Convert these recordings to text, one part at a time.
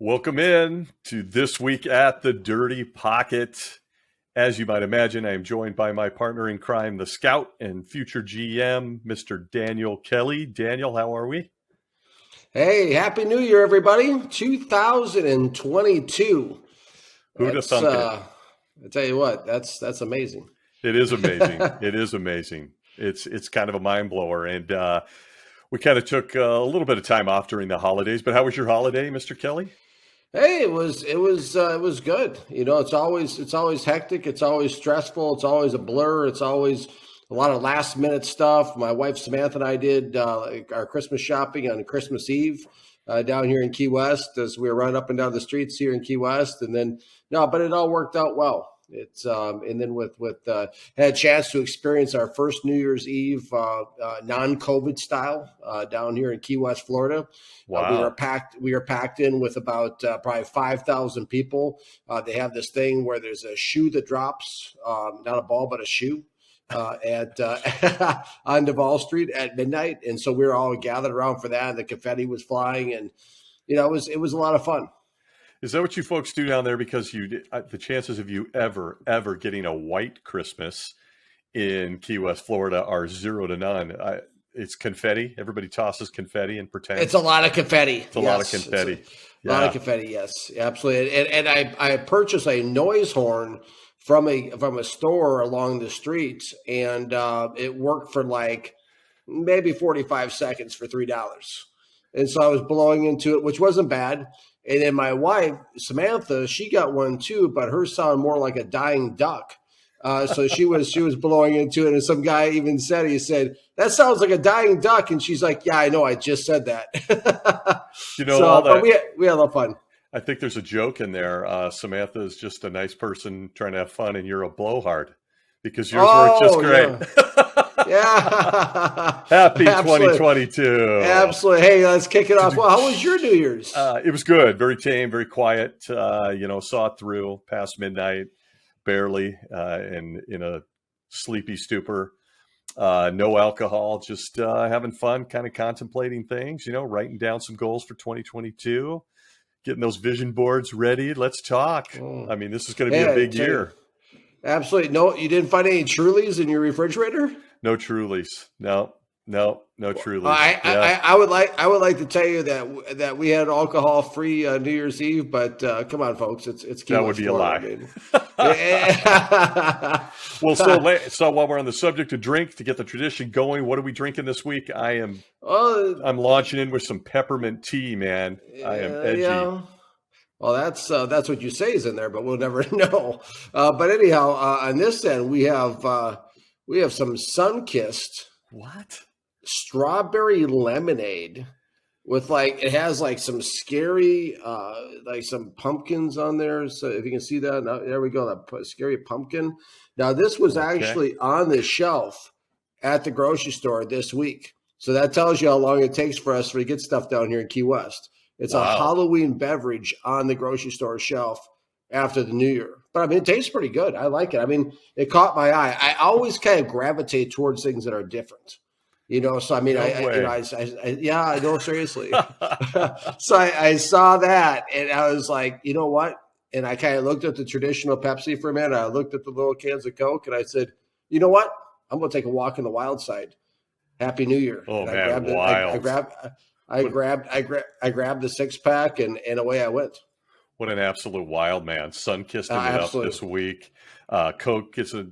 Welcome in to This Week at the Dirty Pocket. As you might imagine, I am joined by my partner in crime, the scout and future GM, Mr. Daniel Kelly. Daniel, how are we? Hey, Happy New Year, everybody. 2022. Who'd have thunk it? I tell you what, that's amazing. It is amazing. It is amazing. It's kind of a mind blower. And we kind of took a little bit of time off during the holidays. But how was your holiday, Mr. Kelly? Hey, it was good. You know, it's always hectic. It's always stressful. It's always a blur. It's always a lot of last minute stuff. My wife Samantha and I did our Christmas shopping on Christmas Eve down here in Key West as we were running up and down the streets here in Key West, and then but it all worked out well. It's and then with had a chance to experience our first New Year's Eve non-COVID style down here in Key West, Florida. Wow. We were packed in with about probably 5,000 people. They have this thing where there's a shoe that drops, not a ball but a shoe. At on Duval Street at midnight, and so we were all gathered around for that. And the confetti was flying, and it was a lot of fun. Is that what you folks do down there? Because the chances of you ever getting a white Christmas in Key West, Florida, are 0 to none. It's confetti. Everybody tosses confetti and pretends. It's a lot of confetti. It's a lot of confetti. A lot of confetti. Yes, absolutely. And I purchased a noise horn from a store along the streets, and it worked for like maybe 45 seconds for $3. And so I was blowing into it, which wasn't bad. And then my wife, Samantha, she got one too, but hers sounded more like a dying duck. So she was blowing into it, and some guy even said, he said, "That sounds like a dying duck." And she's like, "Yeah, I know, I just said that." But we had a lot of fun. I think there's a joke in there. Samantha is just a nice person trying to have fun, and you're a blowhard because yours worked just great. Yeah. Happy 2022. Absolutely. Hey, let's kick it off. Well, how was your New Year's? It was good. Very tame, very quiet. Saw it through past midnight, barely, and in a sleepy stupor. No alcohol, just having fun, kind of contemplating things, writing down some goals for 2022. Getting those vision boards ready. Let's talk. I mean, this is going to be a big year. Absolutely. No, you didn't find any Trulies in your refrigerator? No Trulies. No Trulies. I would like to tell you that we had alcohol-free New Year's Eve, but come on, folks, it's that would be a lie. Well, so while we're on the subject of drink, to get the tradition going, what are we drinking this week? I'm launching in with some peppermint tea, man. I am edgy. Yeah. Well, that's what you say is in there, but we'll never know. But anyhow, on this end, we have some sun-kissed strawberry lemonade with it has some scary some pumpkins on there. So if you can see that, there we go, that scary pumpkin. Now this was actually on the shelf at the grocery store this week. So that tells you how long it takes for us to get stuff down here in Key West. It's a Halloween beverage on the grocery store shelf after the New Year. But I mean, it tastes pretty good. I like it. I mean, it caught my eye. I always kind of gravitate towards things that are different. So I mean, I know, seriously. So I saw that, and I was like, you know what? And I kind of looked at the traditional Pepsi for a minute. I looked at the little cans of Coke, and I said, you know what? I'm going to take a walk in the wild side. Happy New Year. Oh, and man, wild. I grabbed the 6-pack, and away I went. What an absolute wild man. Sun-kissed it up this week. Coke gets a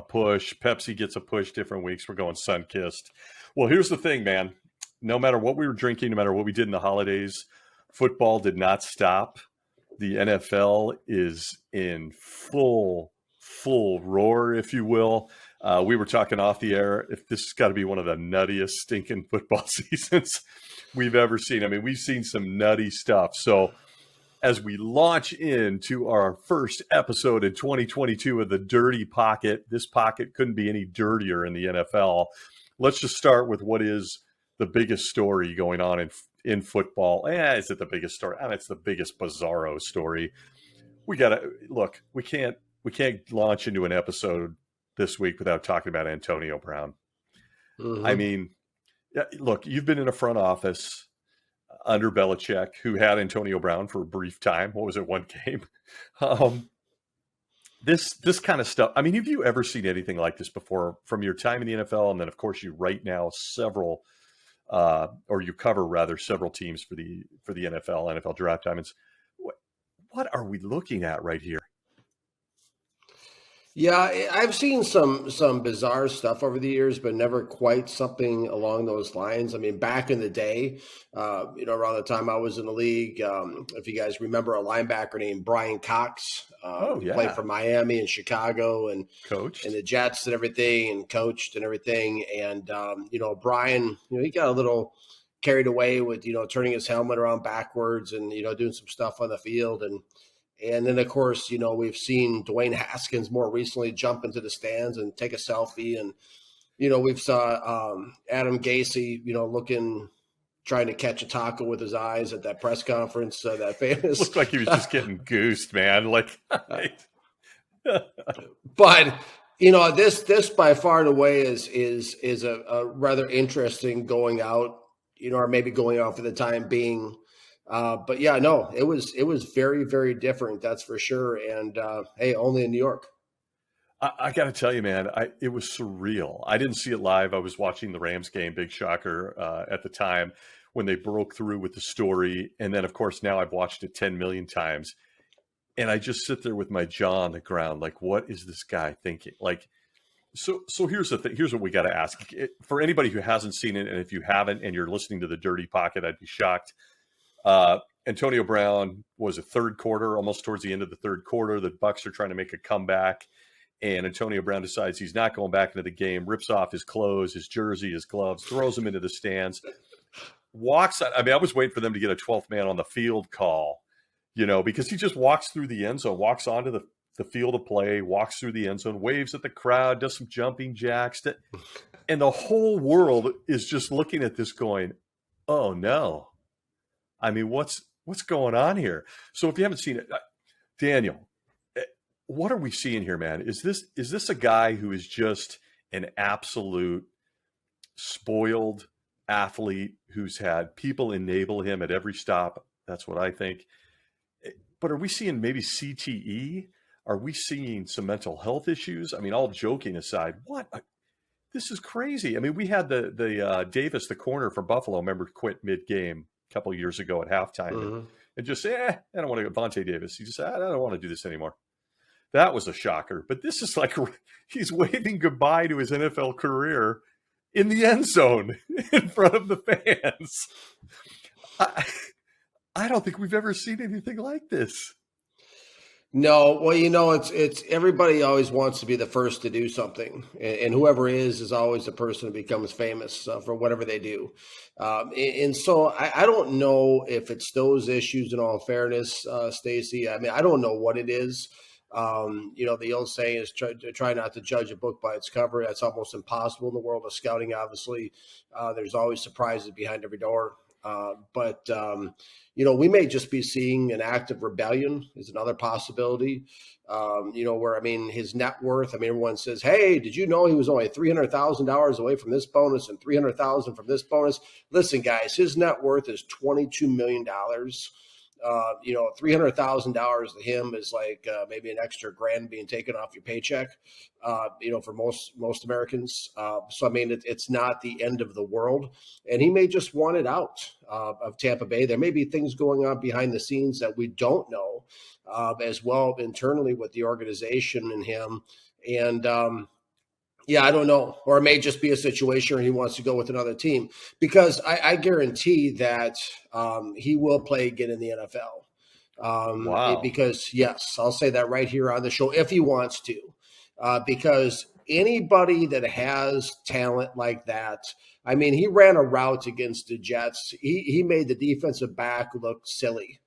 push. Pepsi gets a push different weeks. We're going sun-kissed. Well, here's the thing, man. No matter what we were drinking, no matter what we did in the holidays, football did not stop. The NFL is in full roar, if you will. We were talking off the air. If this has got to be one of the nuttiest stinking football seasons we've ever seen. I mean, we've seen some nutty stuff. So as we launch into our first episode in 2022 of the Dirty Pocket, this pocket couldn't be any dirtier in the NFL. Let's just start with what is the biggest story going on in football. Is it the biggest story? It's the biggest bizarro story. We got to look. We can't launch into an episode this week without talking about Antonio Brown. Mm-hmm. I mean, look, you've been in a front office. under Belichick, who had Antonio Brown for a brief time. What was it, one game? Um, this kind of stuff. I mean, have you ever seen anything like this before from your time in the NFL? And then, of course, you right now several, or you cover rather several teams for the NFL Draft Diamonds. What are we looking at right here? Yeah, I've seen some bizarre stuff over the years, but never quite something along those lines. I mean, back in the day, around the time I was in the league, if you guys remember a linebacker named Brian Cox, played for Miami and Chicago and coached and the Jets and everything, and coached and everything. And Brian, he got a little carried away with turning his helmet around backwards and doing some stuff on the field. And then, of course, we've seen Dwayne Haskins more recently jump into the stands and take a selfie. And, we've saw Adam Gase, trying to catch a taco with his eyes at that press conference. That famous. Looked like he was just getting goosed, man. But, this by far and away is a rather interesting going out, or maybe going out for the time being. But yeah, no, it was very, very different. That's for sure. And hey, only in New York. I got to tell you, man, it was surreal. I didn't see it live. I was watching the Rams game, big shocker, at the time when they broke through with the story. And then, of course, now I've watched it 10 million times. And I just sit there with my jaw on the ground. Like, what is this guy thinking? So here's the thing. Here's what we got to ask. For anybody who hasn't seen it, and if you haven't and you're listening to the Dirty Pocket, I'd be shocked. Antonio Brown was a third quarter, almost towards the end of the third quarter. The Bucs are trying to make a comeback, and Antonio Brown decides he's not going back into the game, rips off his clothes, his jersey, his gloves, throws them into the stands, walks. I mean, I was waiting for them to get a 12th man on the field call, because he just walks through the end zone, walks onto the field of play, walks through the end zone, waves at the crowd, does some jumping jacks. And the whole world is just looking at this going, oh, no. I mean, what's going on here? So if you haven't seen it, Daniel, what are we seeing here, man? Is this a guy who is just an absolute spoiled athlete who's had people enable him at every stop? That's what I think. But are we seeing maybe CTE? Are we seeing some mental health issues? I mean, all joking aside, this is crazy. I mean, we had the Davis, the corner from Buffalo, remember, quit mid-game couple of years ago at halftime and just say, I don't want to go. Vontae Davis. He just said, I don't want to do this anymore. That was a shocker. But this is like he's waving goodbye to his NFL career in the end zone in front of the fans. I don't think we've ever seen anything like this. No, well, it's everybody always wants to be the first to do something, and whoever is always the person who becomes famous for whatever they do. And so I don't know if it's those issues. In all fairness, Stacy, I mean, I don't know what it is. The old saying is try not to judge a book by its cover. That's almost impossible in the world of scouting. Obviously, there's always surprises behind every door. But we may just be seeing an act of rebellion is another possibility. Where, I mean, his net worth, I mean, everyone says, hey, did you know he was only $300,000 away from this bonus and $300,000 from this bonus? Listen, guys, his net worth is $22 million. $300,000 to him is like maybe an extra grand being taken off your paycheck, for most Americans. So, I mean, it's not the end of the world. And he may just want it out of Tampa Bay. There may be things going on behind the scenes that we don't know as well internally with the organization and him. And, I don't know. Or it may just be a situation where he wants to go with another team, because I guarantee that he will play again in the NFL. Wow. Because, yes, I'll say that right here on the show if he wants to. Because anybody that has talent like that, I mean, he ran a route against the Jets. He made the defensive back look silly.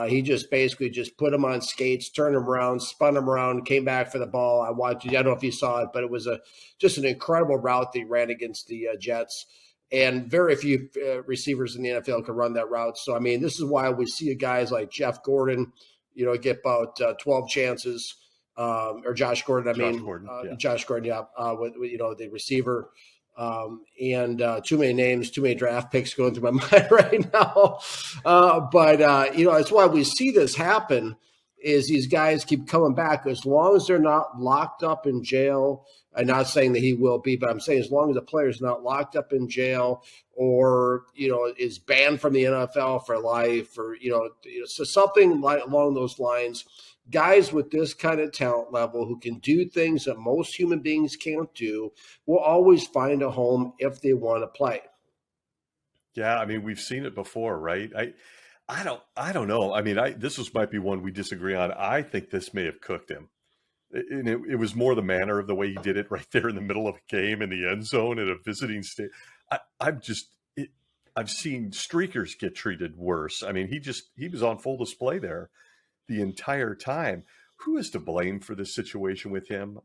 He just basically just put him on skates, turned him around, spun him around, came back for the ball. I watched it. I don't know if you saw it, but it was just an incredible route that he ran against the Jets. And very few receivers in the NFL can run that route. So, I mean, this is why we see guys like Jeff Gordon, get about 12 chances, or Josh Gordon. Josh Gordon, with the receiver. And too many names, too many draft picks going through my mind right now. But that's why we see this happen is these guys keep coming back as long as they're not locked up in jail. I'm not saying that he will be, but I'm saying as long as the player is not locked up in jail or, is banned from the NFL for life or, so something like along those lines, guys with this kind of talent level who can do things that most human beings can't do will always find a home if they want to play. Yeah, I mean, we've seen it before, right? I don't know. I mean, might be one we disagree on. I think this may have cooked him. And it was more the manner of the way he did it right there in the middle of a game in the end zone at a visiting state. I've seen streakers get treated worse. I mean, he was on full display there the entire time. Who is to blame for this situation with him?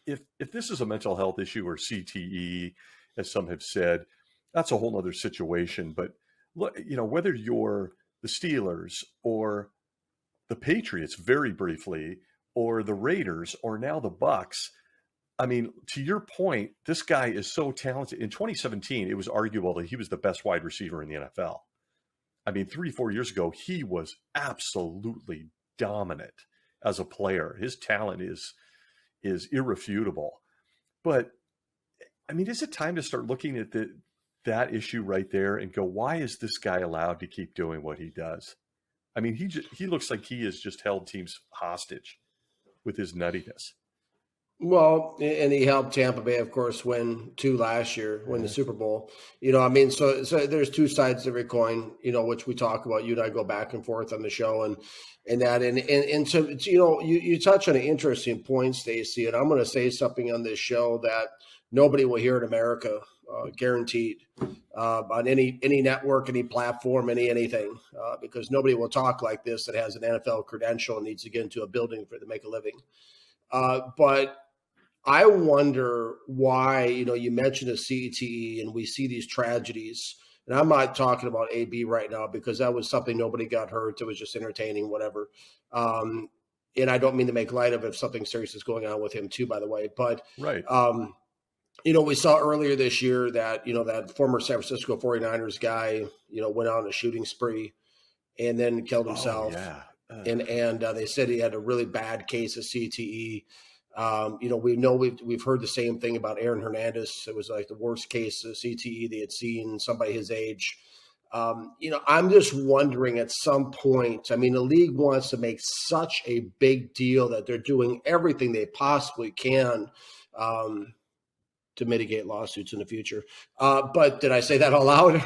If this is a mental health issue or CTE, as some have said, that's a whole other situation. But look, whether you're the Steelers or the Patriots, very briefly, or the Raiders, or now the Bucks, I mean, to your point, this guy is so talented. In 2017, it was arguable that he was the best wide receiver in the NFL. I mean, 3-4 years ago, he was absolutely dominant as a player. His talent is irrefutable. But I mean, is it time to start looking at that issue right there and go, why is this guy allowed to keep doing what he does? I mean, he looks like he has just held teams hostage with his nuttiness. Well, and he helped Tampa Bay, of course, win 2 last year, win the Super Bowl. I mean, so there's two sides to every coin, which we talk about. You and I go back and forth on the show and so, you touch on an interesting point, Stacey, and I'm going to say something on this show that nobody will hear in America, guaranteed, on any network, any platform, anything, because nobody will talk like this that has an NFL credential and needs to get into a building to make a living. But I wonder why, you mentioned a CTE and we see these tragedies. And I'm not talking about AB right now because that was something nobody got hurt. It was just entertaining, whatever. And I don't mean to make light of if something serious is going on with him too, by the way. But, right. We saw earlier this year that, that former San Francisco 49ers guy, went on a shooting spree and then killed himself. Oh, yeah. And they said he had a really bad case of CTE. We've heard the same thing about Aaron Hernandez. It was like the worst case of CTE they had seen, somebody his age. I'm just wondering at some point, I mean, the league wants to make such a big deal that they're doing everything they possibly can to mitigate lawsuits in the future. But did I say that out loud?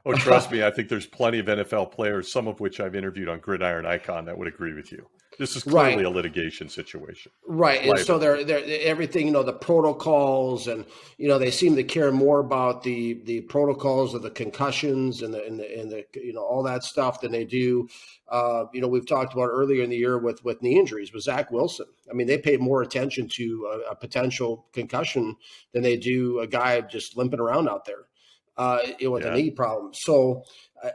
Oh, trust me, I think there's plenty of NFL players, some of which I've interviewed on Gridiron Icon, that would agree with you. This is clearly a litigation situation. Right. And so they're everything, the protocols and, they seem to care more about the protocols of the concussions and the all that stuff than they do. We've talked about earlier in the year with knee injuries with Zach Wilson. I mean, they pay more attention to a potential concussion than they do a guy just limping around out there. With a knee problem. So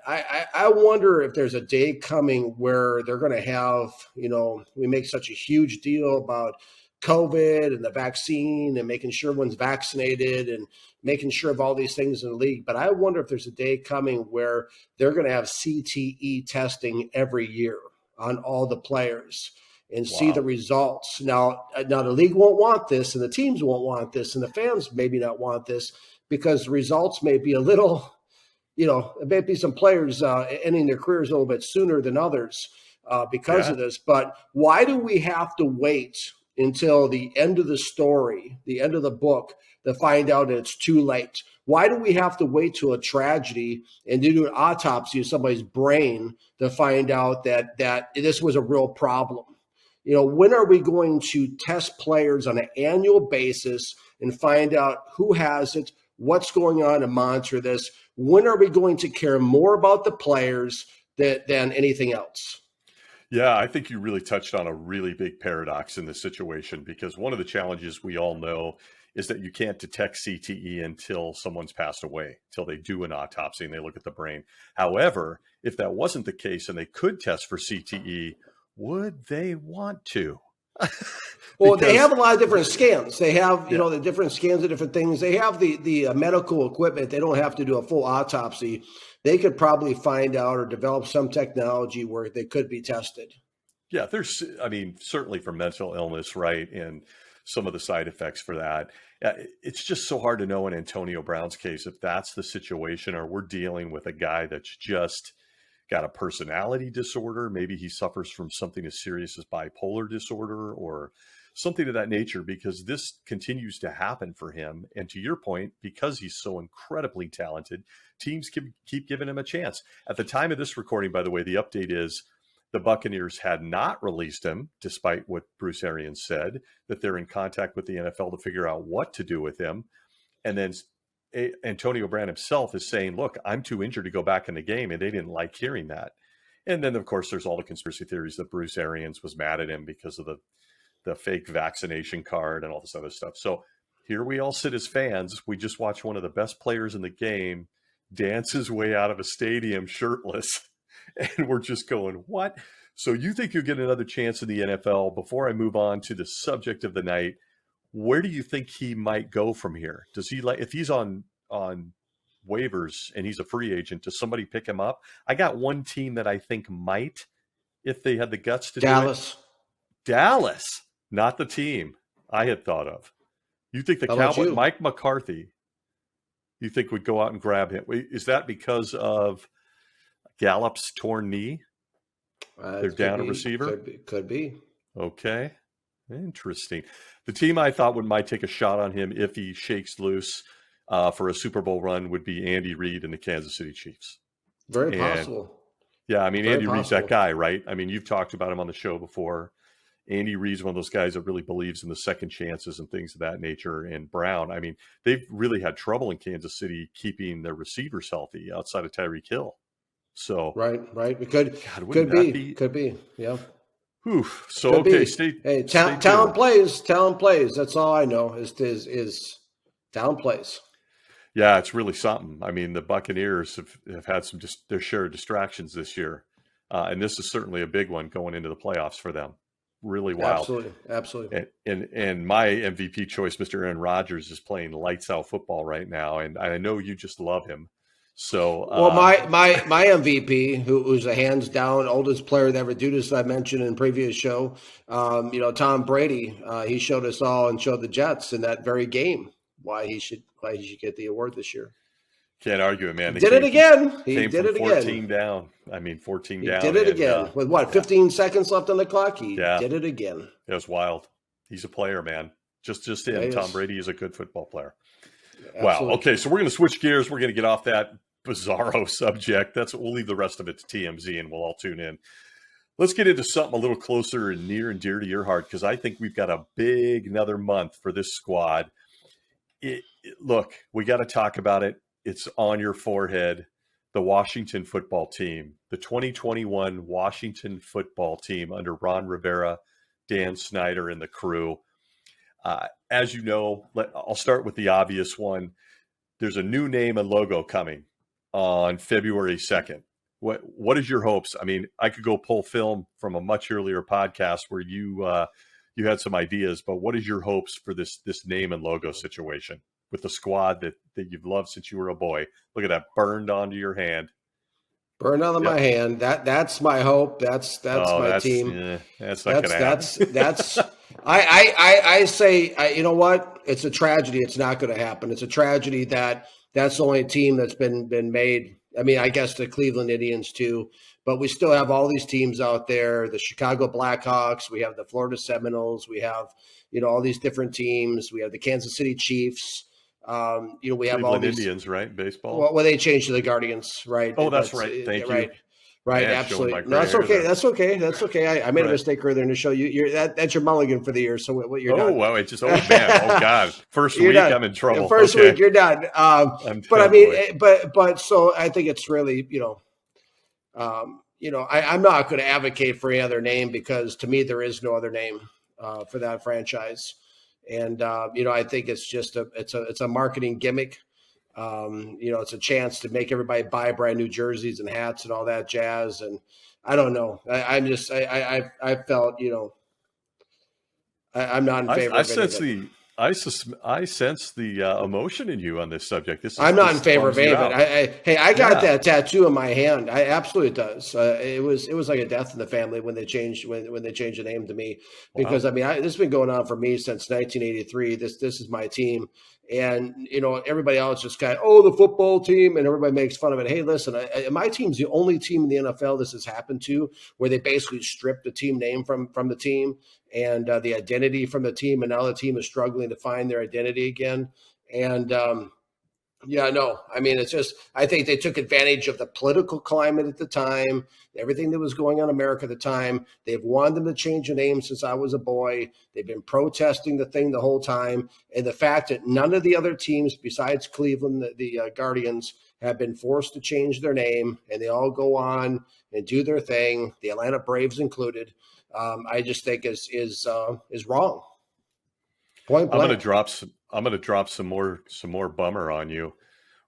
I wonder if there's a day coming where they're going to have, we make such a huge deal about COVID and the vaccine and making sure everyone's vaccinated and making sure of all these things in the league. But I wonder if there's a day coming where they're going to have CTE testing every year on all the players and see the results. Now the league won't want this and the teams won't want this and the fans maybe not want this, because the results may be a little, it may be some players ending their careers a little bit sooner than others because of this. But why do we have to wait until the end of the story, the end of the book, to find out that it's too late? Why do we have to wait till a tragedy and do an autopsy of somebody's brain to find out that this was a real problem? When are we going to test players on an annual basis and find out who has it, what's going on, and monitor this? When are we going to care more about the players than anything else? Yeah, I think you really touched on a really big paradox in this situation, because one of the challenges we all know is that you can't detect CTE until someone's passed away, until they do an autopsy and they look at the brain. However, if that wasn't the case and they could test for CTE, would they want to? Well, they have a lot of different scans. They have, the different scans of different things. They have the medical equipment. They don't have to do a full autopsy. They could probably find out or develop some technology where they could be tested. Yeah, certainly for mental illness, right? And some of the side effects for that. It's just so hard to know in Antonio Brown's case if that's the situation, or we're dealing with a guy that's just got a personality disorder. Maybe he suffers from something as serious as bipolar disorder or something of that nature, because this continues to happen for him. And to your point, because he's so incredibly talented, teams keep giving him a chance. At the time of this recording, by the way, the update is the Buccaneers had not released him, despite what Bruce Arians said, that they're in contact with the NFL to figure out what to do with him. And then Antonio Brown himself is saying, look, I'm too injured to go back in the game. And they didn't like hearing that. And then, of course, there's all the conspiracy theories that Bruce Arians was mad at him because of the fake vaccination card and all this other stuff. So here we all sit as fans. We just watched one of the best players in the game dance his way out of a stadium shirtless. And we're just going, what? So you think you'll get another chance in the NFL? Before I move on to the subject of the night, where do you think he might go from here? Does he if he's on waivers and he's a free agent, does somebody pick him up? I got one team that I think might, if they had the guts to do it. Dallas. Not the team I had thought of. You think the Cowboys, Mike McCarthy, you think would go out and grab him? Is that because of Gallup's torn knee? They're down a receiver? Could be. Okay. Interesting. The team I thought might take a shot on him if he shakes loose for a Super Bowl run would be Andy Reid and the Kansas City Chiefs. Very possible. Yeah, Andy Reid's that guy, right? You've talked about him on the show before. Andy Reid's one of those guys that really believes in the second chances and things of that nature. And Brown, they've really had trouble in Kansas City keeping their receivers healthy outside of Tyreek Hill. So right. We could be. Yeah. Whew. So okay, talent plays. That's all I know is talent plays. Yeah, it's really something. The Buccaneers have had their share of distractions this year, and this is certainly a big one going into the playoffs for them. Really wild. Absolutely. And my MVP choice, Mr. Aaron Rodgers, is playing lights out football right now, and I know you just love him. So, my MVP, who's a hands down oldest player to ever do this, I mentioned in previous show, Tom Brady. He showed us all and showed the Jets in that very game why he should get the award this year. Can't argue it, man. He did it again. 14 down. 14 down. He did it again with 15 seconds left on the clock. He did it again. It was wild. He's a player, man. Just in. Tom Brady is a good football player. Absolutely. Wow. Okay, so we're going to switch gears. We're going to get off that bizarro subject. We'll leave the rest of it to TMZ, and we'll all tune in. Let's get into something a little closer and near and dear to your heart, because I think we've got another month for this squad. Look, we got to talk about it. It's on your forehead. The Washington football team, the 2021 Washington football team under Ron Rivera, Dan Snyder, and the crew. As you know, I'll start with the obvious one. There's a new name and logo coming on February 2nd. What is your hopes? I could go pull film from a much earlier podcast where you had some ideas, but what is your hopes for this name and logo situation with the squad that you've loved since you were a boy? Look at that, burned onto your hand. Burned onto my hand. That's my hope. That's my team. That's not going to happen. That's I say, you know what? It's a tragedy. It's not going to happen. It's a tragedy that's the only team that's been made. I guess the Cleveland Indians too, but we still have all these teams out there, the Chicago Blackhawks, we have the Florida Seminoles, we have, all these different teams. We have the Kansas City Chiefs. We have Cleveland all these Indians, right? Baseball. Well, they changed to the Guardians, right? Oh, that's right. Thank you. Right, absolutely. No, that's okay. That's okay. I made a mistake earlier in the show. That's your mulligan for the year. So what you're done. Oh, well, it's just man. Oh God. First week, done. I'm in trouble. First week, you're done. But so I think it's really, I'm not going to advocate for any other name because to me there is no other name for that franchise, and I think it's just it's a marketing gimmick. It's a chance to make everybody buy brand new jerseys and hats and all that jazz. And I don't know. I felt, I'm not in favor of any of it. I sense the emotion in you on this subject. I'm not in favor of any of it. I got that tattoo in my hand. I absolutely does. It was like a death in the family when they changed the name to me, because I mean this has been going on for me since 1983. This is my team, and everybody else just kind of the football team, and everybody makes fun of it. Hey, listen, my team's the only team in the NFL this has happened to, where they basically stripped the team name from the team and the identity from the team, and now the team is struggling to find their identity again. And yeah, no, I mean, it's just, I think they took advantage of the political climate at the time, everything that was going on in America at the time. They've wanted them to change the name since I was a boy. They've been protesting the thing the whole time. And the fact that none of the other teams besides Cleveland, the Guardians, have been forced to change their name, and they all go on and do their thing, the Atlanta Braves included, I just think is wrong. Point blank. I'm gonna drop some more bummer on you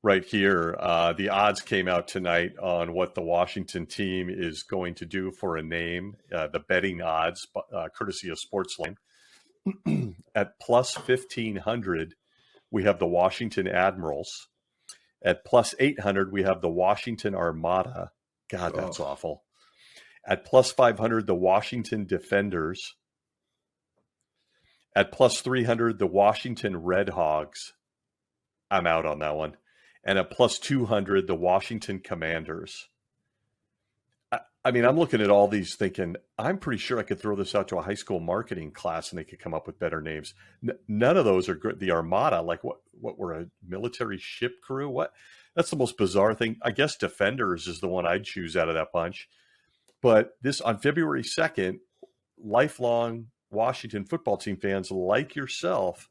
right here. The odds came out tonight on what the Washington team is going to do for a name. The betting odds, courtesy of Sportsline, at plus 1,500, we have the Washington Admirals. At plus 800, we have the Washington Armada. God, that's awful. At plus 500, the Washington Defenders. At plus 300, the Washington Red Hogs. I'm out on that one. And at plus 200, the Washington Commanders. I mean, I'm looking at all these thinking, I'm pretty sure I could throw this out to a high school marketing class and they could come up with better names. None of those are good. The Armada, like what we're a military ship crew? What? That's the most bizarre thing. I guess Defenders is the one I'd choose out of that bunch. But this, on February 2nd, lifelong Washington football team fans like yourself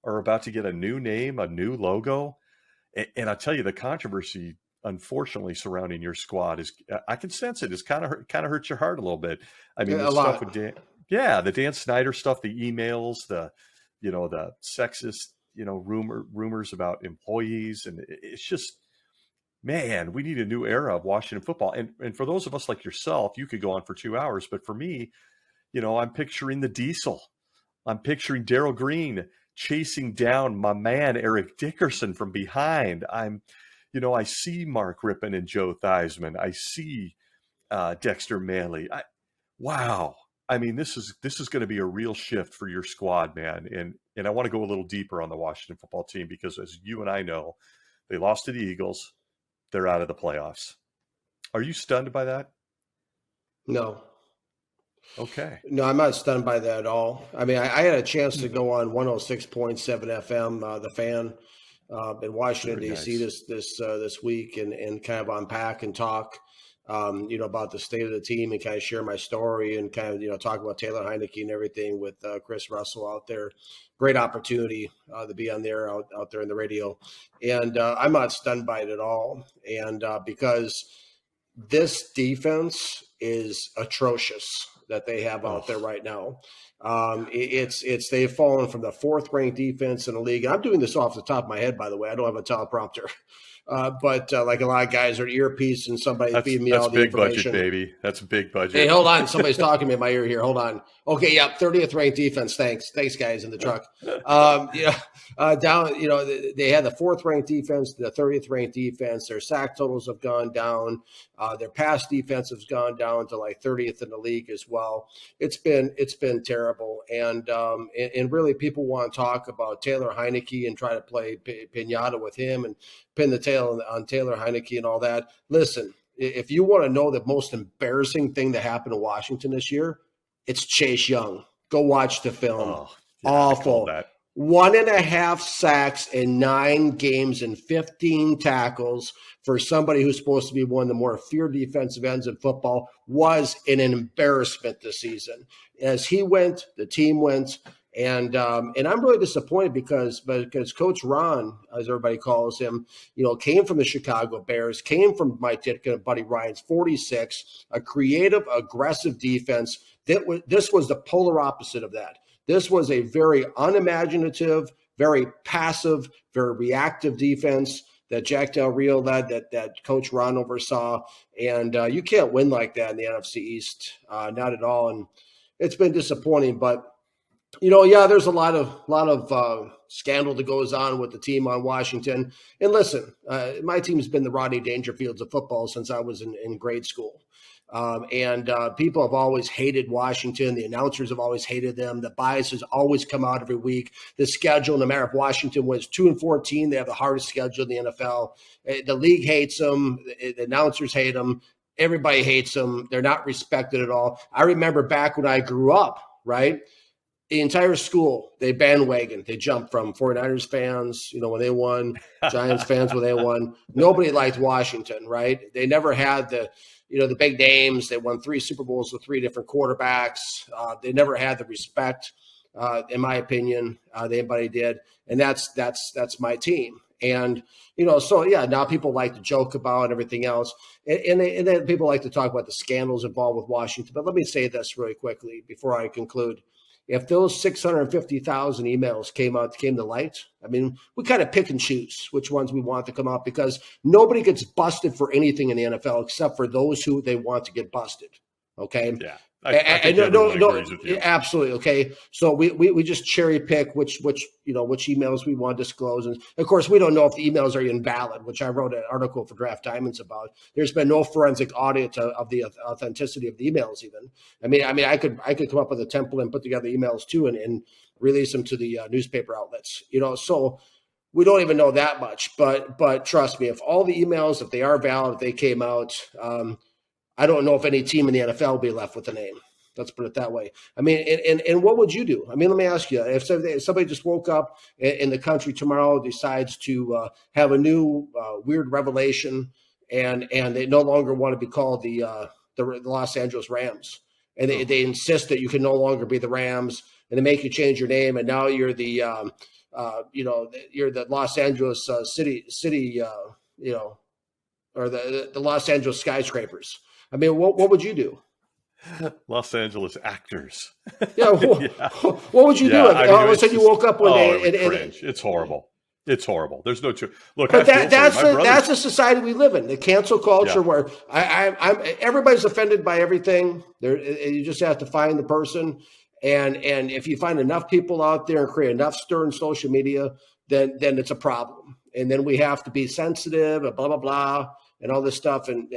are about to get a new name, a new logo. And I tell you, the controversy, unfortunately, surrounding your squad is, I can sense it. It's kind of hurts your heart a little bit. I mean, the stuff with the Dan Snyder stuff, the emails, the sexist, rumors about employees. And it's just, man, we need a new era of Washington football. And for those of us like yourself, you could go on for 2 hours. But for me, I'm picturing the Diesel. I'm picturing Darryl Green chasing down my man, Eric Dickerson, from behind. I see Mark Rippon and Joe Theismann. I see Dexter Manley. Wow. I mean, this is going to be a real shift for your squad, man. And I want to go a little deeper on the Washington football team, because as you and I know, they lost to the Eagles. They're out of the playoffs. Are you stunned by that? No. Okay. No, I'm not stunned by that at all. I mean, I had a chance to go on 106.7 FM, the Fan, in Washington, D.C. this week and kind of unpack and talk, about the state of the team and kind of share my story and kind of, talk about Taylor Heineke and everything with Chris Russell out there. Great opportunity to be on there out there in the radio. And I'm not stunned by it at all. And because this defense is atrocious that they have out there right now. They've fallen from the 4th ranked defense in the league. I'm doing this off the top of my head, by the way. I don't have a teleprompter. But like a lot of guys are earpiece and somebody feeding me all the information. That's big budget, baby. That's a big budget. Hey, hold on. Somebody's talking to me in my ear here. Hold on. Okay, yeah, 30th ranked defense. Thanks, guys in the truck. Down. They had the 4th ranked defense, the 30th ranked defense. Their sack totals have gone down. Their pass defense has gone down to like 30th in the league as well. It's been terrible, and really people want to talk about Taylor Heineke and try to play piñata with him and pin the tail on Taylor Heineke and all that. Listen, if you want to know the most embarrassing thing that happened to Washington this year, it's Chase Young. Go watch the film. Awful. 1.5 sacks in 9 games and 15 tackles for somebody who's supposed to be one of the more feared defensive ends in football was an embarrassment this season. As he went, the team went. And I'm really disappointed because Coach Ron, as everybody calls him, came from the Chicago Bears, came from Mike Ditka and Buddy Ryan's 46, a creative, aggressive defense. This was the polar opposite of that. This was a very unimaginative, very passive, very reactive defense that Jack Del Rio led, that Coach Ron oversaw. And you can't win like that in the NFC East, not at all. And it's been disappointing, but Yeah, there's a lot of scandal that goes on with the team on Washington. And listen, my team's been the Rodney Dangerfields of football since I was in grade school. And people have always hated Washington. The announcers have always hated them. The bias has always come out every week. The schedule, no matter if Washington was 2-14, they have the hardest schedule in the NFL. The league hates them. The announcers hate them. Everybody hates them. They're not respected at all. I remember back when I grew up, right? The entire school, they bandwagon. They jumped from 49ers fans, when they won, Giants fans when they won. Nobody liked Washington, right? They never had the big names. They won 3 Super Bowls with 3 different quarterbacks. They never had the respect, in my opinion, that anybody did. And that's my team. And, now people like to joke about everything else. And then people like to talk about the scandals involved with Washington. But let me say this really quickly before I conclude. If those 650,000 emails came to light, I mean, we kind of pick and choose which ones we want to come out because nobody gets busted for anything in the NFL except for those who they want to get busted. Okay. Yeah. I think everyone agrees with you. Absolutely. Okay. So we just cherry pick which emails we want to disclose. And of course, we don't know if the emails are invalid, which I wrote an article for Draft Diamonds about. There's been no forensic audit of the authenticity of the emails even. I mean, I could come up with a template and put together emails too and release them to the newspaper outlets, so we don't even know that much. But trust me, if all the emails, if they are valid, if they came out, I don't know if any team in the NFL will be left with a name. Let's put it that way. I mean, and what would you do? I mean, let me ask you, if somebody just woke up in the country tomorrow, decides to have a new weird revelation and they no longer want to be called the Los Angeles Rams, and they insist that you can no longer be the Rams, and they make you change your name, and now you're the you're the Los Angeles city or the Los Angeles skyscrapers. I mean, what would you do? Los Angeles actors. Yeah. What would you do if all of a sudden you woke up one day and it's horrible. It's horrible. There's no truth. Look, but that's the society we live in. The cancel culture where I'm everybody's offended by everything. You just have to find the person, and if you find enough people out there and create enough stir in social media, then it's a problem. And then we have to be sensitive and blah blah blah and all this stuff. And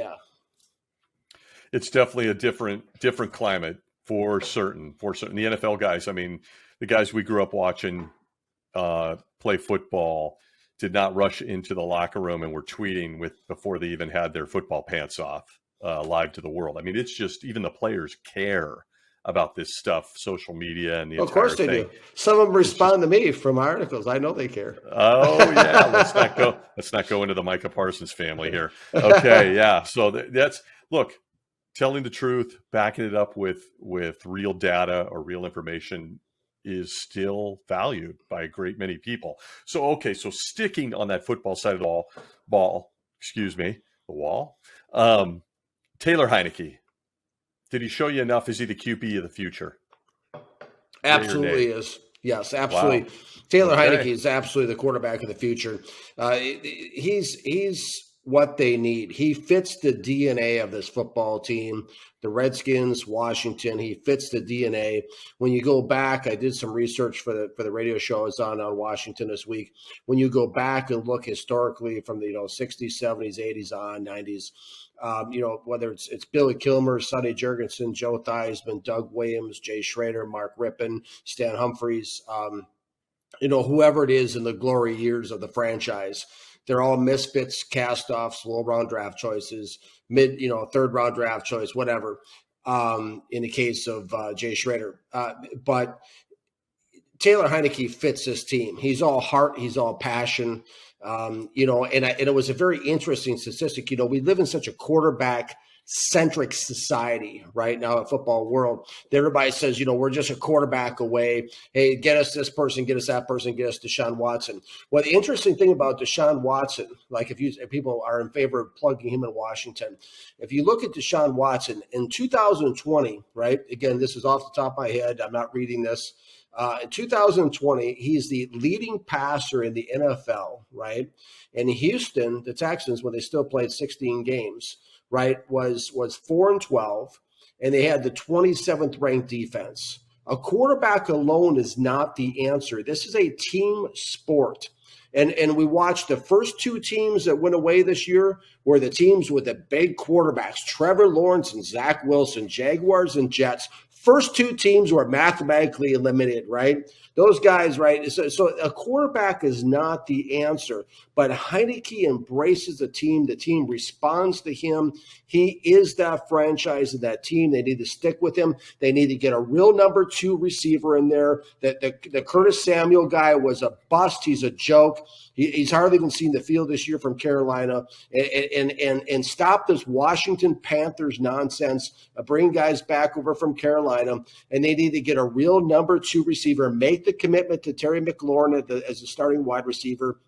it's definitely a different climate for certain. The NFL guys, I mean, the guys we grew up watching play football did not rush into the locker room and were tweeting before they even had their football pants off live to the world. I mean, it's just even the players care about this stuff, social media and the entire thing. Of course they do. Some of them respond to me from articles. I know they care. Oh yeah, let's not go into the Micah Parsons family here. Okay, yeah. So that's look. Telling the truth, backing it up with real data or real information is still valued by a great many people. So sticking on that football side of the wall. Taylor Heineke, did he show you enough? Is he the QB of the future? Absolutely is. Yes, absolutely. Wow. Taylor Heineke is absolutely the quarterback of the future. He's what they need. He fits the DNA of this football team, the Redskins, Washington. He fits the DNA. When you go back, I did some research for the radio show I was on Washington this week. When you go back and look historically from the 60s, 70s, 80s on 90s, whether it's Billy Kilmer, Sonny Jurgensen, Joe Theismann, Doug Williams, Jay Schrader, Mark Rippon, Stan Humphries, whoever it is in the glory years of the franchise. They're all misfits, cast-offs, low-round draft choices, third-round draft choice, whatever, in the case of Jay Schrader. But Taylor Heineke fits this team. He's all heart. He's all passion. And it was a very interesting statistic. We live in such a quarterback-centric society right now in the football world. Everybody says, we're just a quarterback away. Hey, get us this person, get us that person, get us Deshaun Watson. Well, the interesting thing about Deshaun Watson, like if people are in favor of plugging him in Washington, if you look at Deshaun Watson in 2020, right? Again, this is off the top of my head. I'm not reading this. In 2020, he's the leading passer in the NFL, right? And Houston, the Texans, when they still played 16 games, right, was 4-12, and they had the 27th ranked defense. A quarterback alone is not the answer. This is a team sport. And we watched the first two teams that went away this year were the teams with the big quarterbacks, Trevor Lawrence and Zach Wilson, Jaguars and Jets. First two teams were mathematically eliminated, right? Those guys, right? So a quarterback is not the answer. But Heineke embraces the team. The team responds to him. He is that franchise of that team. They need to stick with him. They need to get a real number 2 receiver in there. The Curtis Samuel guy was a bust. He's a joke. He's hardly even seen the field this year from Carolina. And stop this Washington Panthers nonsense. Bring guys back over from Carolina. And they need to get a real number 2 receiver. Make the commitment to Terry McLaurin as a starting wide receiver.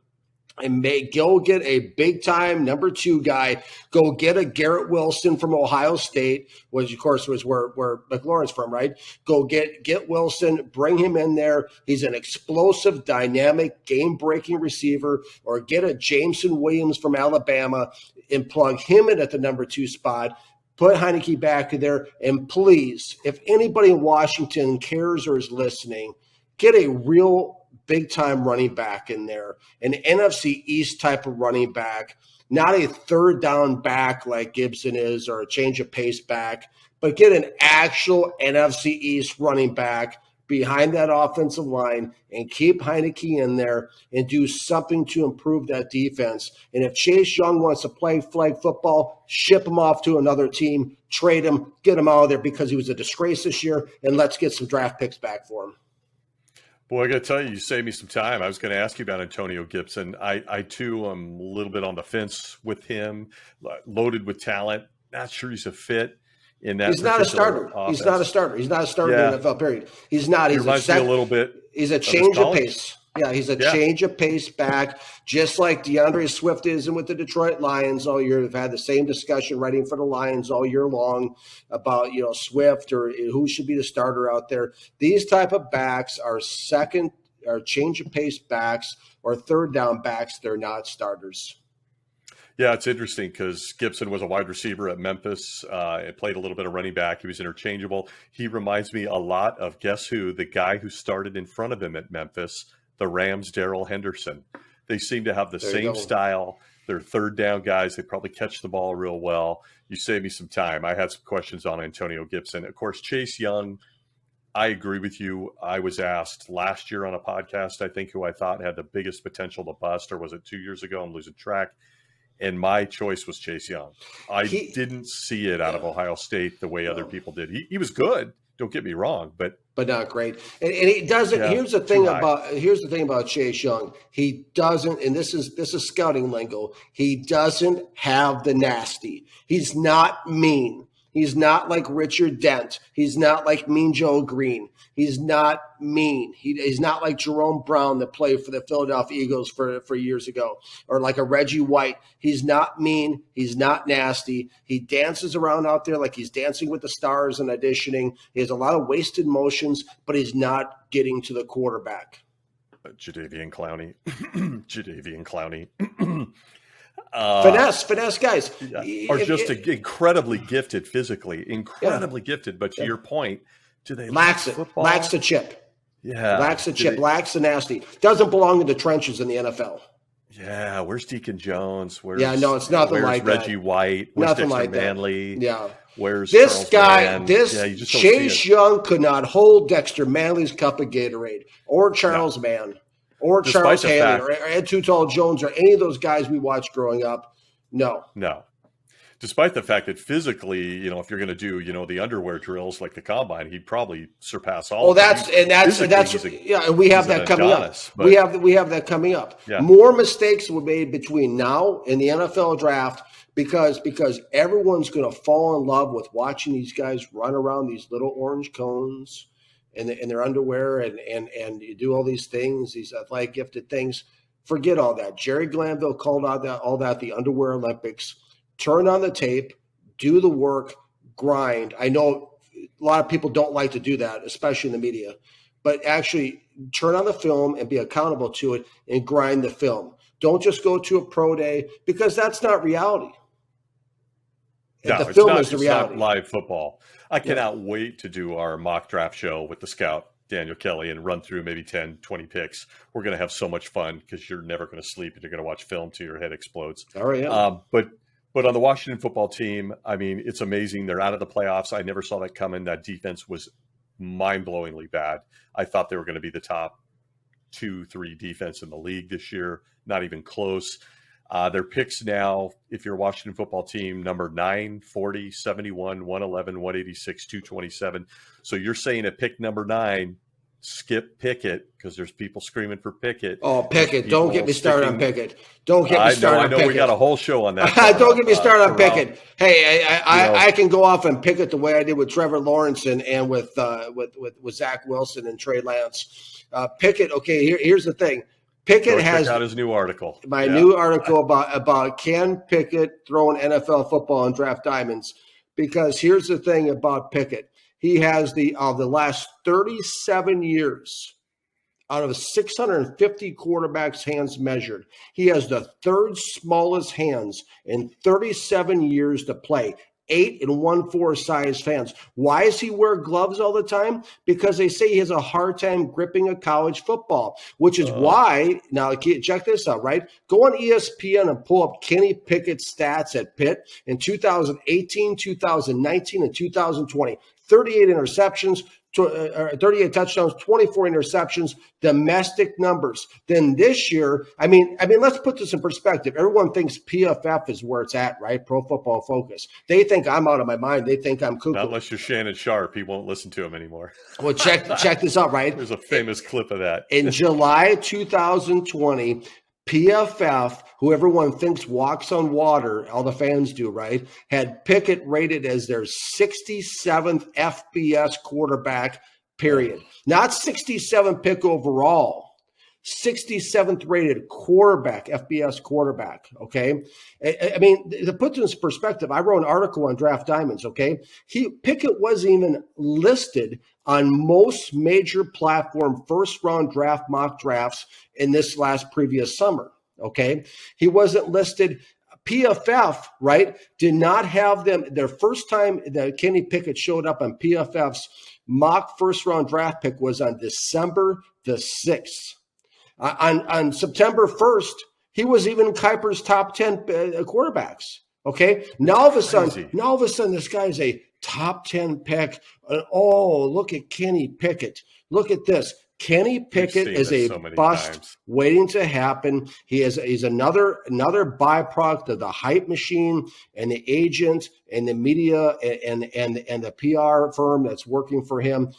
And go get a big-time number 2 guy. Go get a Garrett Wilson from Ohio State, which, of course, was where McLaurin's from, right? Go get Wilson, bring him in there. He's an explosive, dynamic, game-breaking receiver. Or get a Jameson Williams from Alabama and plug him in at the number 2 spot. Put Heineke back there. And please, if anybody in Washington cares or is listening, get a real big-time running back in there, an NFC East type of running back, not a third down back like Gibson is or a change of pace back, but get an actual NFC East running back behind that offensive line and keep Heineke in there and do something to improve that defense. And if Chase Young wants to play flag football, ship him off to another team, trade him, get him out of there because he was a disgrace this year, and let's get some draft picks back for him. Boy, I got to tell you saved me some time. I was going to ask you about Antonio Gibson. I too, am a little bit on the fence with him, loaded with talent. Not sure he's a fit in that. He's not a starter. Offense. He's not a starter. He's not a starter in the NFL, period. He's not. He reminds me a little bit. He's a change of pace. Yeah, he's a change of pace back, just like DeAndre Swift is with the Detroit Lions all year. We've had the same discussion writing for the Lions all year long about, Swift or who should be the starter out there. These type of backs are change of pace backs or third down backs. They're not starters. Yeah, it's interesting because Gibson was a wide receiver at Memphis. It played a little bit of running back. He was interchangeable. He reminds me a lot of, guess who? The guy who started in front of him at Memphis, the Rams' Darrell Henderson. They seem to have the same style. They're third down guys. They probably catch the ball real well. You save me some time. I had some questions on Antonio Gibson. Of course, Chase Young, I agree with you. I was asked last year on a podcast, I think, who I thought had the biggest potential to bust, or was it 2 years ago? I'm losing track. And my choice was Chase Young. I didn't see it out of Ohio State the way other people did. He was good. Don't get me wrong, but not great. And he doesn't. Here's the thing about Chase Young. He doesn't. And this is scouting lingo. He doesn't have the nasty. He's not mean. He's not like Richard Dent. He's not like Mean Joe Green. He's not mean. He's not like Jerome Brown that played for the Philadelphia Eagles for years ago, or like a Reggie White. He's not mean. He's not nasty. He dances around out there like he's dancing with the stars and auditioning. He has a lot of wasted motions, but he's not getting to the quarterback. Jadeveon Clowney. Finesse guys are just incredibly gifted physically, gifted. But to your point, do they lacks the chip? Yeah, lacks the chip, lacks the nasty. Doesn't belong in the trenches in the NFL. Yeah, where's Deacon Jones? It's nothing like Reggie White? Where's nothing Dexter like Manley? That. Yeah. Where's this Charles guy? Mann? Chase Young could not hold Dexter Manley's cup of Gatorade or Charles Mann. Or Charles Haley, or Ed Too Tall Jones, or any of those guys we watched growing up. No. Despite the fact that physically, if you're going to do, the underwear drills like the combine, he'd probably surpass all. Oh, that's and we have that coming up. We have that coming up. Yeah. More mistakes were made between now and the NFL draft because everyone's going to fall in love with watching these guys run around these little orange cones. In their underwear and you do all these things, these athletic gifted things. Forget all that. Jerry Glanville called out all that the underwear Olympics. Turn on the tape, do the work, grind. I know a lot of people don't like to do that, especially in the media, but actually turn on the film and be accountable to it and grind the film. Don't just go to a pro day because that's not reality. No, The film is the it's reality. not live football. I cannot wait to do our mock draft show with the scout, Daniel Kelly, and run through maybe 10, 20 picks. We're going to have so much fun because you're never going to sleep and you're going to watch film till your head explodes. All right, yeah. But on the Washington football team, I mean, it's amazing. They're out of the playoffs. I never saw that coming. That defense was mind-blowingly bad. I thought they were going to be the top 2-3 defense in the league this year. Not even close. Their picks now, if you're a Washington football team, number 9, 40, 71, 111, 186, 227. So you're saying at pick number 9, skip Pickett because there's people screaming for Pickett. Oh, Pickett. Don't get me started on Pickett. Don't get me started on Pickett. I know we got a whole show on that. Don't get me started on Pickett. Hey, I can go off and Pickett the way I did with Trevor Lawrence and with Zach Wilson and Trey Lance. Pickett, okay, here's the thing. Pickett has check out his new article. New article about can Pickett throw an NFL football and draft diamonds? Because here's the thing about Pickett. He has the last 37 years out of 650 quarterbacks' hands measured. He has the third smallest hands in 37 years to play. 8 1/4 size fans. Why does he wear gloves all the time? Because they say he has a hard time gripping a college football, which is why, now check this out, right? Go on ESPN and pull up Kenny Pickett's stats at Pitt in 2018, 2019, and 2020. 38 interceptions, 38 touchdowns, 24 interceptions, domestic numbers. Then this year, I mean, let's put this in perspective. Everyone thinks PFF is where it's at, right? Pro Football Focus. They think I'm out of my mind. They think I'm cuckoo. Not unless you're Shannon Sharp. He won't listen to him anymore. Well, check this out, right? There's a famous clip of that. In July 2020, PFF, who everyone thinks walks on water, all the fans do, right, had Pickett rated as their 67th FBS quarterback, period. Not 67 pick overall, 67th rated quarterback, FBS quarterback, okay? I mean, to put this in perspective, I wrote an article on Draft Diamonds, okay? Pickett wasn't even listed on most major platform first-round draft mock drafts in this previous summer, okay? He wasn't listed. PFF, right, did not have them. Their first time that Kenny Pickett showed up on PFF's mock first-round draft pick was on December the 6th. On September 1st, he was even Kuiper's top 10 quarterbacks, okay? Now all of a sudden, this guy's a top 10 pick. Oh, look at Kenny Pickett. Look at this. Kenny Pickett is a bust waiting to happen. He's another byproduct of the hype machine and the agent and the media and the PR firm that's working for him.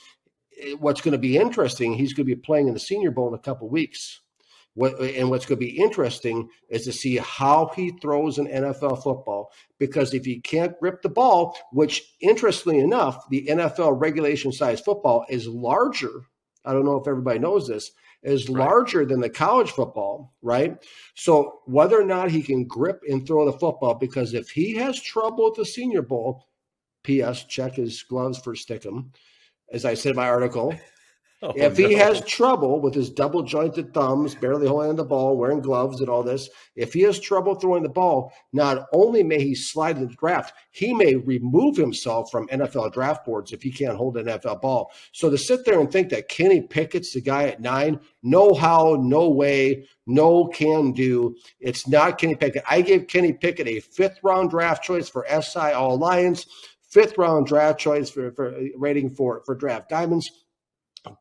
What's going to be interesting, he's going to be playing in the Senior Bowl in a couple of weeks. What's going to be interesting is to see how he throws an NFL football, because if he can't grip the ball, which interestingly enough, the NFL regulation size football is larger. I don't know if everybody knows this, is larger than the college football, right? So whether or not he can grip and throw the football, because if he has trouble at the Senior Bowl, P.S., check his gloves for Stickum, as I said in my article. If he has trouble with his double-jointed thumbs, barely holding the ball, wearing gloves and all this, if he has trouble throwing the ball, not only may he slide in the draft, he may remove himself from NFL draft boards if he can't hold an NFL ball. So to sit there and think that Kenny Pickett's the guy at 9, no how, no way, no can do. It's not Kenny Pickett. I gave Kenny Pickett a 5th-round draft choice for SI All Alliance, 5th-round draft choice for rating for Draft Diamonds.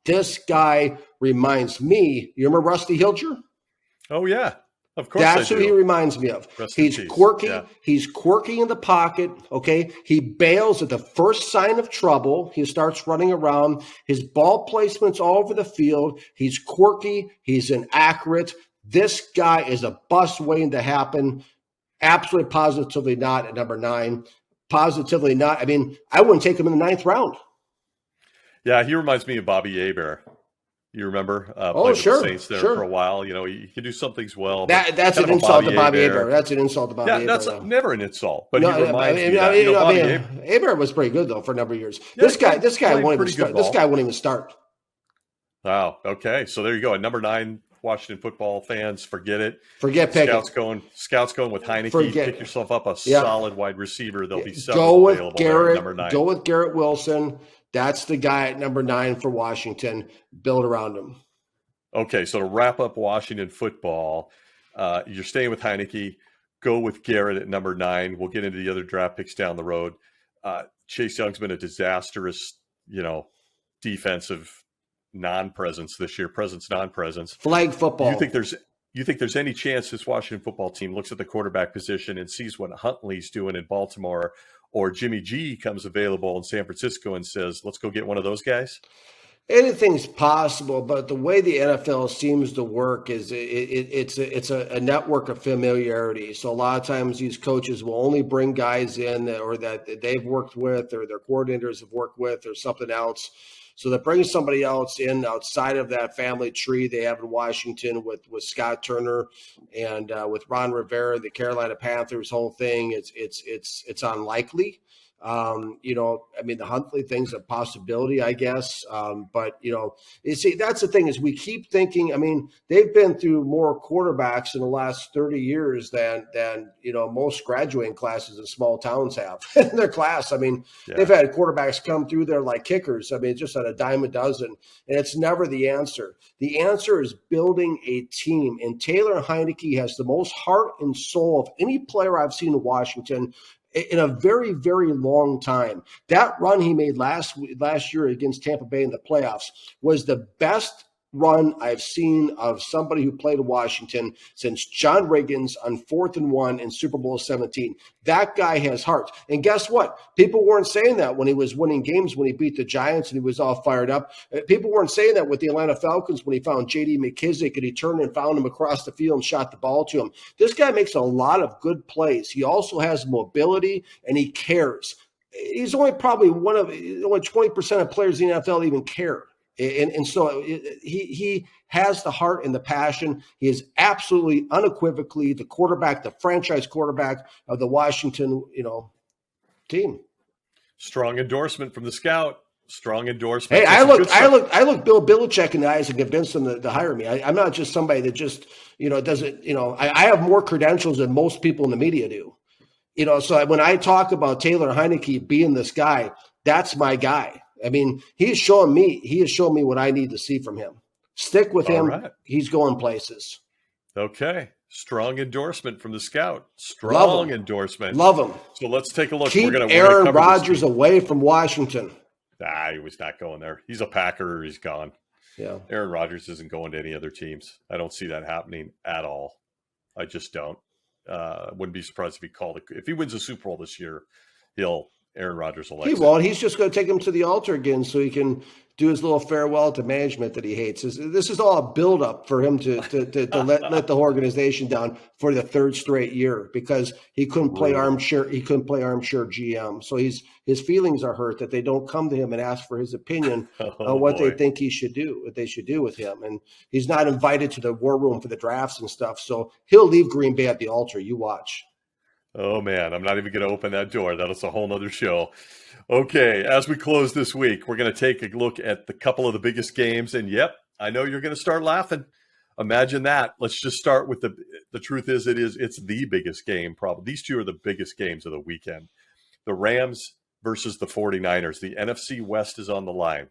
This guy reminds me, you remember Rusty Hilger? Oh, yeah. Of course. That's who he reminds me of. He's quirky. Yeah. He's quirky in the pocket. Okay. He bails at the first sign of trouble. He starts running around. His ball placement's all over the field. He's quirky. He's inaccurate. This guy is a bust waiting to happen. Absolutely positively not at number 9. Positively not. I mean, I wouldn't take him in the 9th round. Yeah, he reminds me of Bobby Hebert. You remember? Played with the Saints there for a while. You know, he can do some things well. That's an insult to Bobby Hebert. That's an insult to Bobby Hebert. That's never an insult. But he reminds me that. Bobby Hebert was pretty good, though, for a number of years. Yeah, this guy won't even start. This guy won't even start. Wow. Okay. So there you go. At number 9, Washington football fans, forget it. Forget Pickett. Scouts going with Heineke. Pick yourself up a solid wide receiver. There'll be several available there at number 9. Go with Garrett Wilson. That's the guy at number 9 for Washington. Build around him. Okay, so to wrap up Washington football, you're staying with Heineke. Go with Garrett at number 9. We'll get into the other draft picks down the road. Chase Young's been a disastrous, defensive non-presence this year. Non-presence. Flag football. You think there's any chance this Washington football team looks at the quarterback position and sees what Huntley's doing in Baltimore, or Jimmy G comes available in San Francisco and says, let's go get one of those guys? Anything's possible, but the way the NFL seems to work is it's a network of familiarity. So a lot of times these coaches will only bring guys in that they've worked with or their coordinators have worked with or something else. So they're bringing somebody else in outside of that family tree they have in Washington with Scott Turner and with Ron Rivera, the Carolina Panthers whole thing. It's unlikely. The Huntley thing's a possibility, I guess. But you see, that's the thing is we keep thinking, they've been through more quarterbacks in the last 30 years than most graduating classes in small towns have in their class. They've had quarterbacks come through there like kickers. Just at a dime a dozen, and it's never the answer. The answer is building a team, and Taylor Heineke has the most heart and soul of any player I've seen in Washington in a very, very long time. That run he made last year against Tampa Bay in the playoffs was the best run I've seen of somebody who played in Washington since John Riggins on 4th and 1 in Super Bowl 17. That guy has heart. And guess what? People weren't saying that when he was winning games, when he beat the Giants and he was all fired up. People weren't saying that with the Atlanta Falcons when he found J.D. McKissick and he turned and found him across the field and shot the ball to him. This guy makes a lot of good plays. He also has mobility and he cares. He's only probably only 20% of players in the NFL even care. And so he has the heart and the passion. He is absolutely unequivocally the quarterback, the franchise quarterback of the Washington, team. Strong endorsement from the scout. Strong endorsement. Hey, I look Bill Belichick in the eyes and convinced him to hire me. I'm not just somebody that just, doesn't, I have more credentials than most people in the media do. So when I talk about Taylor Heineke being this guy, that's my guy. He has shown me what I need to see from him. Stick with him. Right. He's going places. Okay. Strong endorsement from the scout. Strong endorsement. Love him. So let's take a look. Keep Aaron Rodgers away from Washington. He was not going there. He's a Packer. He's gone. Yeah. Aaron Rodgers isn't going to any other teams. I don't see that happening at all. I just don't. Wouldn't be surprised if he wins a Super Bowl this year, Aaron Rodgers will. He won't. He's just going to take him to the altar again so he can do his little farewell to management that he hates. This is all a buildup for him to let the organization down for the 3rd straight year because he couldn't play armchair. He couldn't play armchair GM. So his feelings are hurt that they don't come to him and ask for his opinion on what they think he should do, what they should do with him. And he's not invited to the war room for the drafts and stuff. So he'll leave Green Bay at the altar. You watch. Oh, man, I'm not even going to open that door. That's a whole nother show. Okay, as we close this week, we're going to take a look at the couple of the biggest games. And, yep, I know you're going to start laughing. Imagine that. Let's just start with the truth is it's the biggest game probably. These two are the biggest games of the weekend. The Rams versus the 49ers. The NFC West is on the line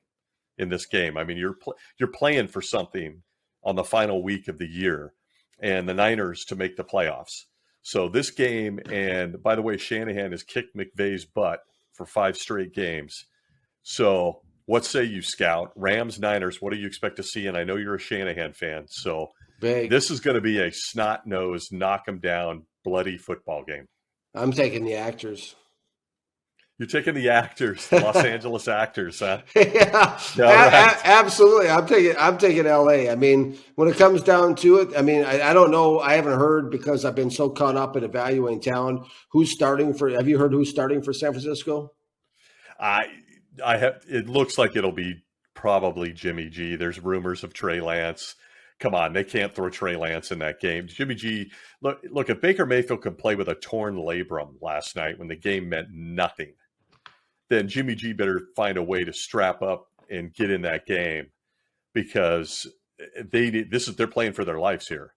in this game. You're playing for something on the final week of the year and the Niners to make the playoffs. So this game, and by the way, Shanahan has kicked McVay's butt for 5 straight games. So what say you, Scout? Rams, Niners, what do you expect to see? And I know you're a Shanahan fan, so this is going to be a snot-nosed, knock-'em-down, bloody football game. I'm taking the actors. You're taking the actors, the Los Angeles actors, huh? Yeah, right. Absolutely. I'm taking LA. When it comes down to it, I don't know. I haven't heard because I've been so caught up in evaluating talent. Have you heard who's starting for San Francisco? I have. It looks like it'll be probably Jimmy G. There's rumors of Trey Lance. Come on, they can't throw Trey Lance in that game. Jimmy G, look, if Baker Mayfield could play with a torn labrum last night when the game meant nothing, then Jimmy G better find a way to strap up and get in that game because they're playing for their lives here.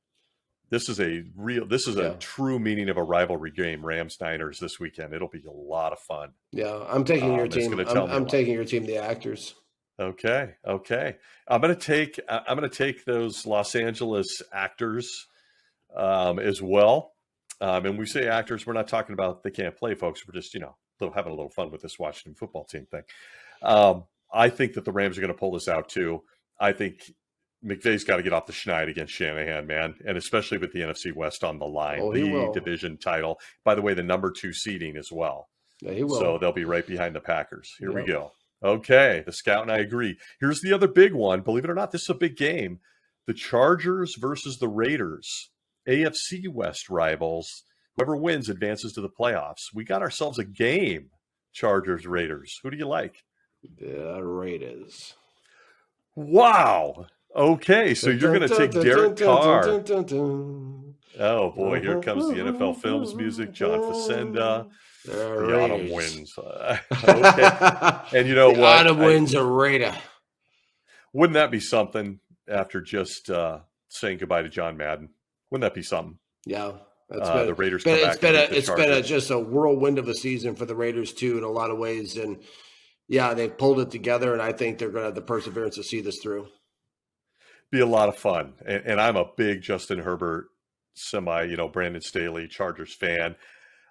This is a true meaning of a rivalry game. Rams Niners this weekend. It'll be a lot of fun. Yeah, I'm taking your team. I'm taking your team, the Actors. Okay. I'm gonna take those Los Angeles Actors as well. And we say Actors, we're not talking about they can't play, folks. We're just having a little fun with this Washington football team thing. I think that the Rams are going to pull this out too. I think McVay's got to get off the schneid against Shanahan, man, and especially with the NFC West on the line, the division title. By the way, the number 2 seeding as well. Yeah, he will. So they'll be right behind the Packers. Here we go. Okay, the Scout and I agree. Here's the other big one. Believe it or not, this is a big game. The Chargers versus the Raiders, AFC West rivals. Whoever wins advances to the playoffs. We got ourselves a game, Chargers, Raiders. Who do you like? The Raiders. Wow. Okay, so you're going to take Derek Carr. Oh, boy, here comes the NFL Films music, John Facenda. The autumn wins. Okay. And you know what? The autumn wins a Raider. Wouldn't that be something after just saying goodbye to John Madden? Wouldn't that be something? Yeah. The Raiders come back. It's been just a whirlwind of a season for the Raiders, too, in a lot of ways. And, yeah, they've pulled it together, and I think they're going to have the perseverance to see this through. Be a lot of fun. And I'm a big Justin Herbert, Brandon Staley, Chargers fan.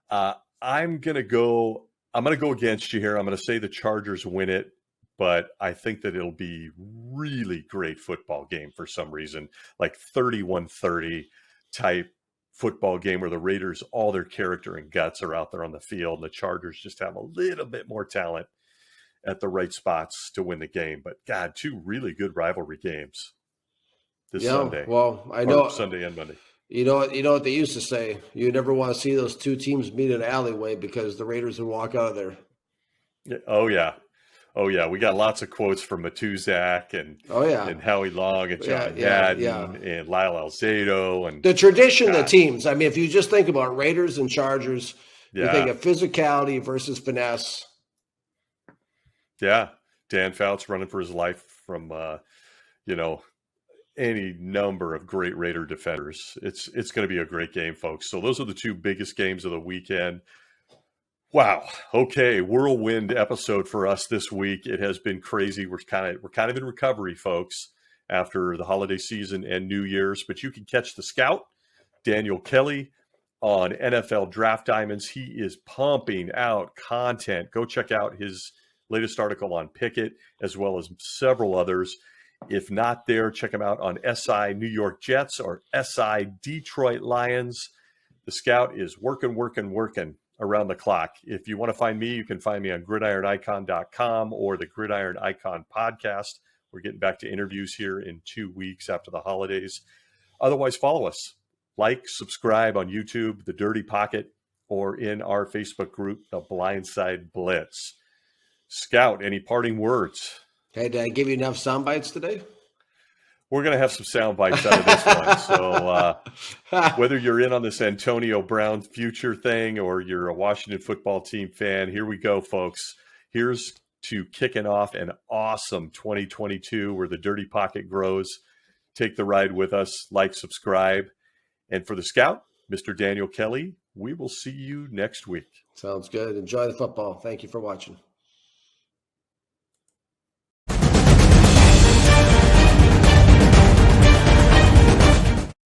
I'm going to go against you here. I'm going to say the Chargers win it, but I think that it'll be really great football game for some reason, like 31-30 type football game where the Raiders, all their character and guts are out there on the field. And the Chargers just have a little bit more talent at the right spots to win the game. But God, 2 really good rivalry games this Sunday. Well, I know Sunday and Monday. You know what they used to say? You never want to see those 2 teams meet in an alleyway because the Raiders would walk out of there. Oh yeah. We got lots of quotes from Matuzak and Howie Long and John Madden and Lyle Alzado and the tradition of the teams. I mean, if you just think about Raiders and Chargers, you think of physicality versus finesse. Yeah, Dan Fouts running for his life from any number of great Raider defenders. It's going to be a great game, folks. So those are the 2 biggest games of the weekend. Wow. Okay, whirlwind episode for us this week. It has been crazy. We're kind of in recovery, folks, after the holiday season and New Year's. But you can catch the Scout, Daniel Kelly, on NFL Draft Diamonds. He is pumping out content. Go check out his latest article on Pickett, as well as several others. If not there, check him out on SI New York Jets or SI Detroit Lions. The Scout is working around the clock. If you want to find me, you can find me on gridironicon.com or the Gridiron Icon podcast. We're getting back to interviews here in 2 weeks after the holidays. Otherwise, follow us. Like, subscribe on YouTube, The Dirty Pocket, or in our Facebook group, The Blindside Blitz. Scout, any parting words? Hey, did I give you enough sound bites today? We're going to have some sound bites out of this one. So whether you're in on this Antonio Brown future thing or you're a Washington football team fan, here we go, folks. Here's to kicking off an awesome 2022 where the Dirty Pocket grows. Take the ride with us. Like, subscribe. And for the Scout, Mr. Daniel Kelly, we will see you next week. Sounds good. Enjoy the football. Thank you for watching.